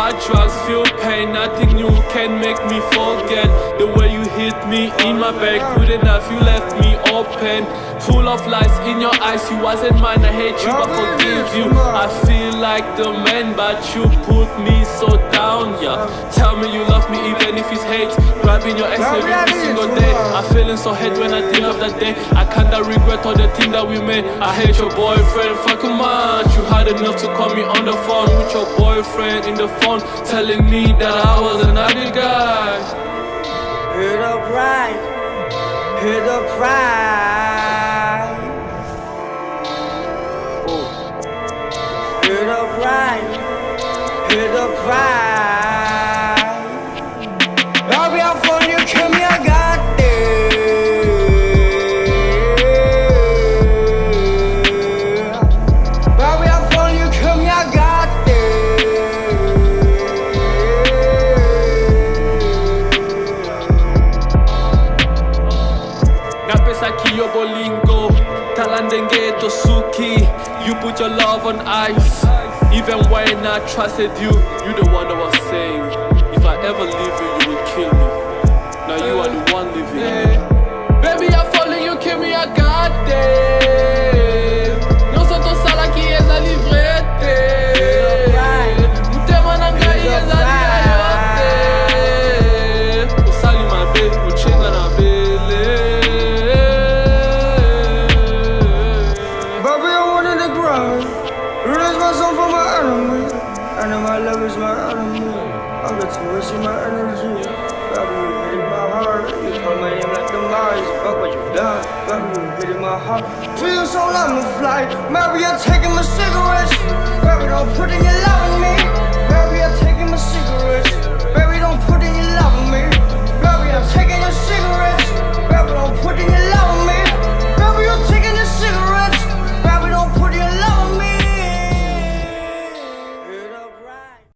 hard drugs, feel pain, nothing new can make me forget the way you hit me in my back with a knife, you left me open, full of lies in your eyes. You wasn't mine, I hate you, but forgive you. I feel like the man, but you put me so down, yeah. Tell me you love me even if it's hate, grabbing your ex every single day. I'm feeling so hate when I think of that day. I kinda regret all the things that we made. I hate your boyfriend, fucking much. You had enough to call me on the phone with your boyfriend in the phone, telling me that I was another guy. Hit up right, hit up right. Hit up right, hit up right. I'll be out for you, kill me, I got this. I'll be out for you, kill me, I got this. Napesa kiyo bolingo, talandenge tosuki. You put your love on ice. Even when I trusted you, you the one that was saying, if I ever leave you, you will kill me. Now you are the one living. Baby, I'm falling, you kill me, I got it. Yo sou to sala que és a livrete. Mutema nanga és a liayote. O sali mabe, o chenga na bele. Baby, I wanted to grind. Release myself from my enemy. And my love is my enemy. I get to waste my energy. Baby, you hitting my heart. You call my name like the Mars. Fuck what you done. Baby, you hitting my heart. Feel so like a flight. Maybe you're taking my cigarette.